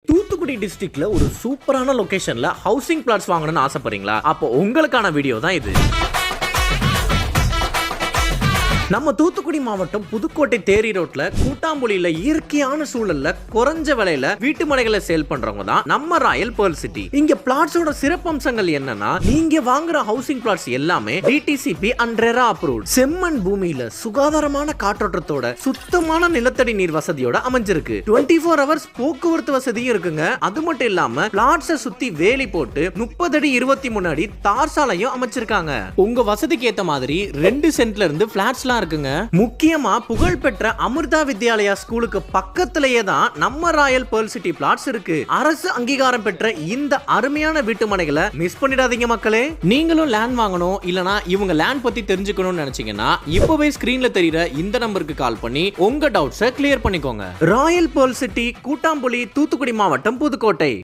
தூத்துக்குடி டிஸ்ட்ரிக்ட்ல ஒரு சூப்பரான லொகேஷன்ல ஹவுசிங் பிளாட்ஸ் வாங்கணும்னு ஆசைப்படுறீங்களா? அப்போ உங்களுக்கான வீடியோ தான் இது. நம்ம தூத்துக்குடி மாவட்டம் புதுக்கோட்டை தேரி ரோட்ல கூட்டாம்புலியில இயற்கையான சூழல்ல குறைஞ்ச விலையில வீட்டு மனைகளை சேல் பண்றவங்க தான் நம்ம ராயல் பேர்ல் சிட்டி. இங்க பிளாட்ஸோட சிறப்பம்சங்கள் என்னன்னா, நீங்க வாங்குற ஹவுசிங் பிளாட்ஸ் எல்லாமே டிடிசிபி அண்ட் ரெரா அப்ரூவ்ட், செம்மண் பூமியில சுகாதாரமான காற்றோட்டத்தோட சுத்தமான நிலத்தடி நீர் வசதியோட அமைஞ்சிருக்கு. 24 hours போக்குவரத்து வசதியும் இருக்குங்க. அது மட்டும் இல்லாம பிளாட்ஸை சுத்தி வேலி போட்டு 30 அடி 23 அடி தார் சாலையும் அமைச்சிருக்காங்க. உங்க வசதிக்கு ஏத்த மாதிரி 2 சென்ட்ல இருந்து பிளாட்ஸ்லாம் இருக்குங்க. முக்கியமா புகழ்பெற்ற அமிர்தா வித்யாலயா ஸ்கூலுக்கு பக்கத்திலேயே தான் நம்ம ராயல் பேர்ல் சிட்டி பிளாட்ஸ் இருக்கு. அரசு அங்கீகாரம் பெற்ற இந்த அருமையான வீட்டு மனைகளை மிஸ் பண்ணிடாதீங்க மக்களே. நீங்களும் லேண்ட் வாங்கணும் இல்லனா இவங்க லேண்ட் பத்தி தெரிஞ்சுக்கணும்னு நினைச்சீங்கன்னா இப்பவே ஸ்கிரீன்ல தெரியுற இந்த நம்பருக்கு கால் பண்ணி உங்க டவுட்ஸை கிளியர் பண்ணிக்கோங்க. Royal pearl city, Koottampuli, Thoothukudi மாவட்டம், புதுக்கோட்டை.